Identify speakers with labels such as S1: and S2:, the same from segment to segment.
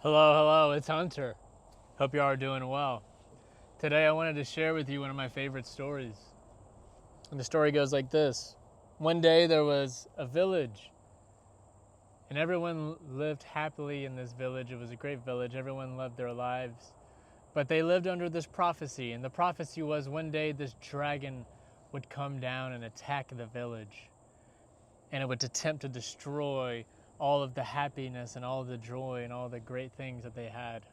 S1: Hello, it's Hunter. Hope you are doing well. Today I wanted to share with you one of my favorite stories. And the story goes like this. One day there was a village, and everyone lived happily in this village. It was a great village. Everyone loved their lives. But they lived under this prophecy, and the prophecy was one day this dragon would come down and attack the village, and it would attempt to destroy all of the happiness and all of the joy and all the great things that they had,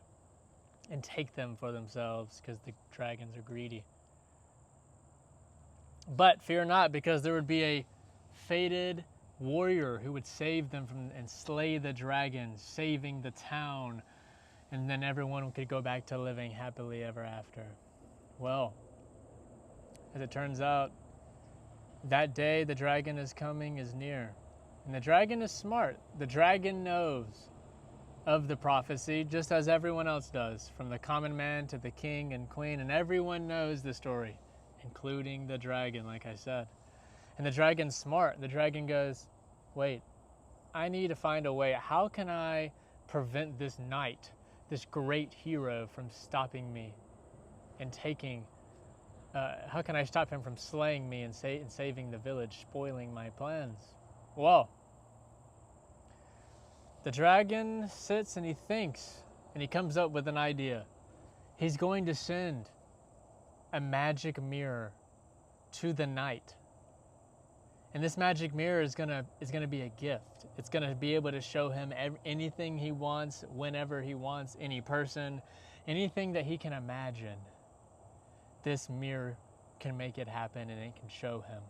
S1: and take them for themselves because the dragons are greedy. But fear not, because there would be a fated warrior who would save them from and slay the dragon, saving the town, and then everyone could go back to living happily ever after. Well, as it turns out, that day the dragon is coming is near. And the dragon is smart. The dragon knows of the prophecy, just as everyone else does, from the common man to the king and queen, and everyone knows the story, including the dragon, like I said. And the dragon's smart. The dragon goes, wait, I need to find a way. How can I prevent this knight, this great hero, from stopping me and taking, how can I stop him from slaying me and saving the village, spoiling my plans? Well, the dragon sits and he thinks, and he comes up with an idea. He's going to send a magic mirror to the knight. And this magic mirror is gonna be a gift. It's gonna be able to show him anything he wants, whenever he wants, any person, anything that he can imagine. This mirror can make it happen, and it can show him.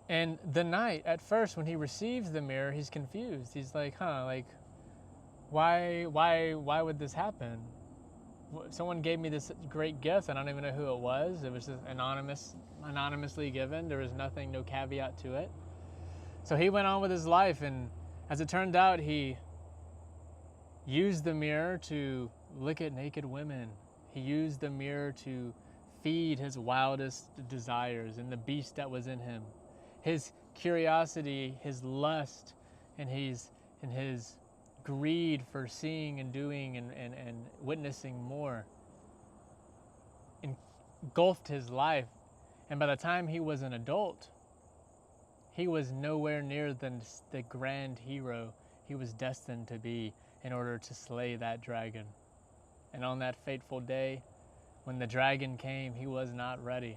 S1: And the knight, at first, when he receives the mirror, he's confused. He's like, why would this happen? Someone gave me this great gift. I don't even know who it was. It was just anonymously given. There was nothing, no caveat to it. So he went on with his life, and as it turned out, he used the mirror to look at naked women. He used the mirror to feed his wildest desires and the beast that was in him. His curiosity, his lust, and his greed for seeing and doing and witnessing more engulfed his life. And by the time he was an adult, he was nowhere near the grand hero he was destined to be in order to slay that dragon. And on that fateful day, when the dragon came, he was not ready.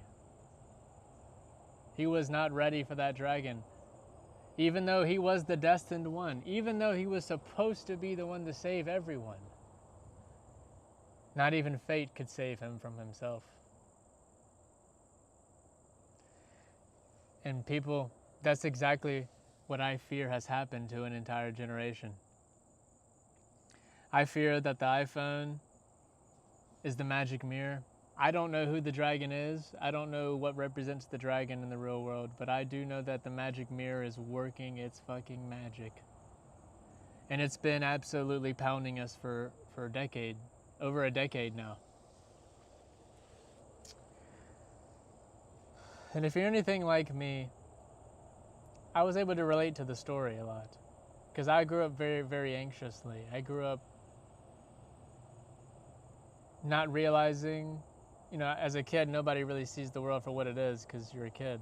S1: He was not ready for that dragon. Even though he was the destined one, even though he was supposed to be the one to save everyone, not even fate could save him from himself. And people, that's exactly what I fear has happened to an entire generation. I fear that the iPhone is the magic mirror. I don't know who the dragon is. I don't know what represents the dragon in the real world, but I do know that the magic mirror is working its fucking magic. And it's been absolutely pounding us for a decade, over a decade now. And if you're anything like me, I was able to relate to the story a lot, because I grew up very, very anxiously. I grew up not realizing, as a kid, nobody really sees the world for what it is because you're a kid.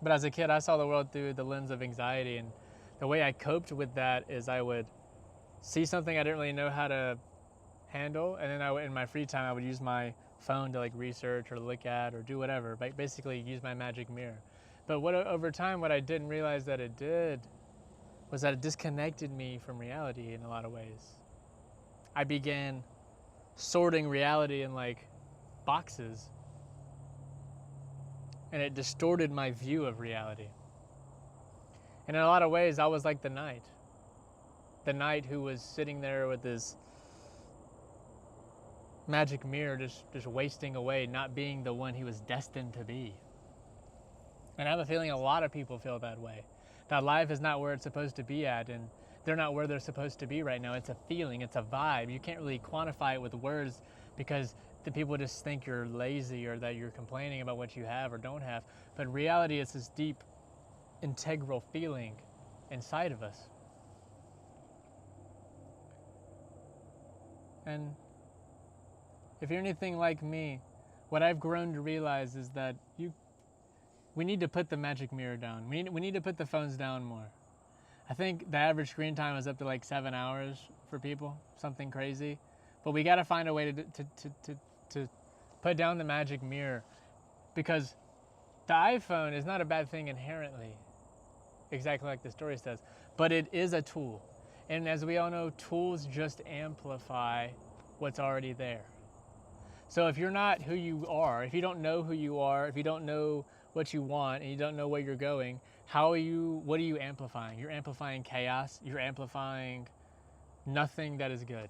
S1: But as a kid, I saw the world through the lens of anxiety, and the way I coped with that is I would see something I didn't really know how to handle, and then in my free time, I would use my phone to research or look at or do whatever, basically use my magic mirror. But over time, what I didn't realize that it did was that it disconnected me from reality in a lot of ways. I began sorting reality in boxes, and it distorted my view of reality. And in a lot of ways, I was like the knight who was sitting there with this magic mirror just wasting away, not being the one he was destined to be. And I have a feeling a lot of people feel that way, that life is not where it's supposed to be at, and they're not where they're supposed to be right now. It's a feeling, it's a vibe. You can't really quantify it with words, because the people just think you're lazy or that you're complaining about what you have or don't have. But in reality, it's this deep, integral feeling inside of us. And if you're anything like me, what I've grown to realize is that we need to put the magic mirror down. We need to put the phones down more. I think the average screen time is up to like 7 hours for people, something crazy. But we got to find a way to put down the magic mirror, because the iPhone is not a bad thing inherently, exactly like the story says, but it is a tool. And as we all know, tools just amplify what's already there. So if you're not who you are, if you don't know who you are, if you don't know what you want, and you don't know where you're going, what are you amplifying? You're amplifying chaos. You're amplifying nothing that is good.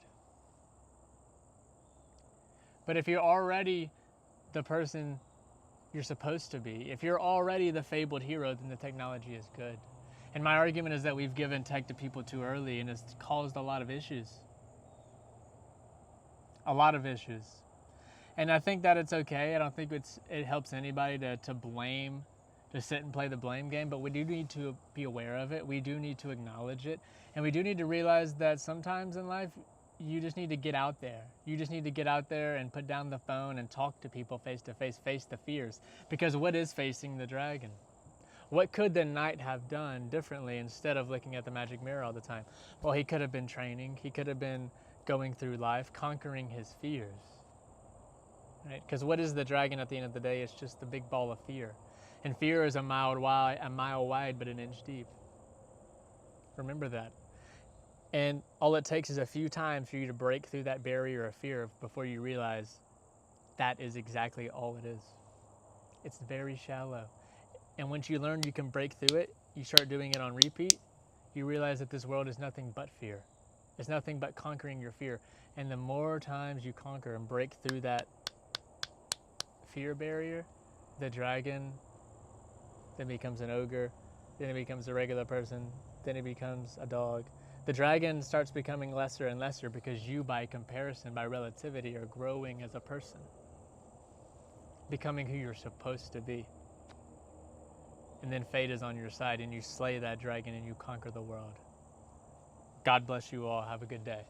S1: But if you're already the person you're supposed to be, if you're already the fabled hero, then the technology is good. And my argument is that we've given tech to people too early, and it's caused a lot of issues. A lot of issues. And I think that it's okay. I don't think it helps anybody to blame, to sit and play the blame game, but we do need to be aware of it. We do need to acknowledge it. And we do need to realize that sometimes in life, you just need to get out there. You just need to get out there and put down the phone and talk to people face to face, face the fears. Because what is facing the dragon? What could the knight have done differently instead of looking at the magic mirror all the time? Well, he could have been training. He could have been going through life, conquering his fears. Right? Because what is the dragon at the end of the day? It's just the big ball of fear. And fear is a mile wide, but an inch deep. Remember that. And all it takes is a few times for you to break through that barrier of fear before you realize that is exactly all it is. It's very shallow. And once you learn you can break through it, you start doing it on repeat, you realize that this world is nothing but fear. It's nothing but conquering your fear. And the more times you conquer and break through that fear barrier, the dragon then becomes an ogre, then it becomes a regular person, then it becomes a dog. The dragon starts becoming lesser and lesser because you, by comparison, by relativity, are growing as a person, becoming who you're supposed to be. And then fate is on your side, and you slay that dragon and you conquer the world. God bless you all. Have a good day.